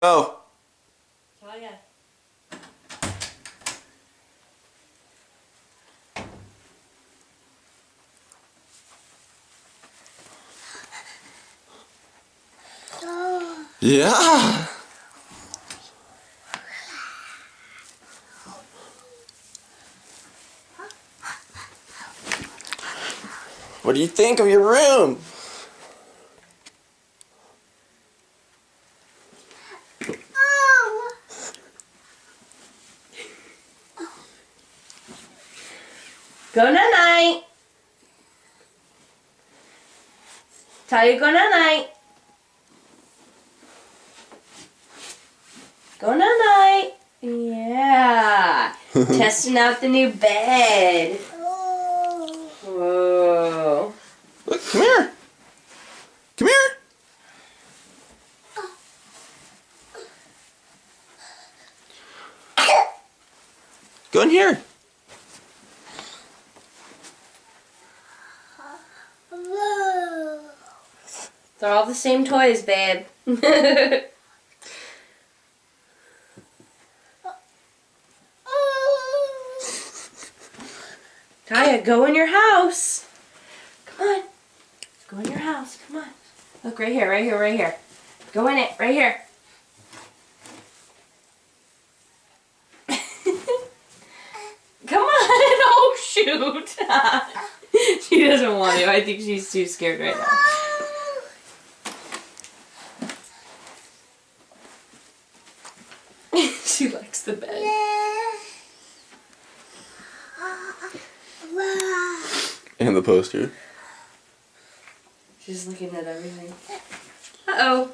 Oh. Talia. Yeah. What do you think of your room? Go night-night. Talia, go night-night. Go night-night. Yeah. Testing out the new bed. Whoa. Look, come here. Come here. Go in here. They're all the same toys, babe. Taya, go in your house. Come on. Go in your house. Come on. Look, right here, right here, right here. Go in it, right here. Come on. Oh, shoot. She doesn't want to. I think she's too scared right now. She likes the bed. And the poster. She's looking at everything. Uh-oh.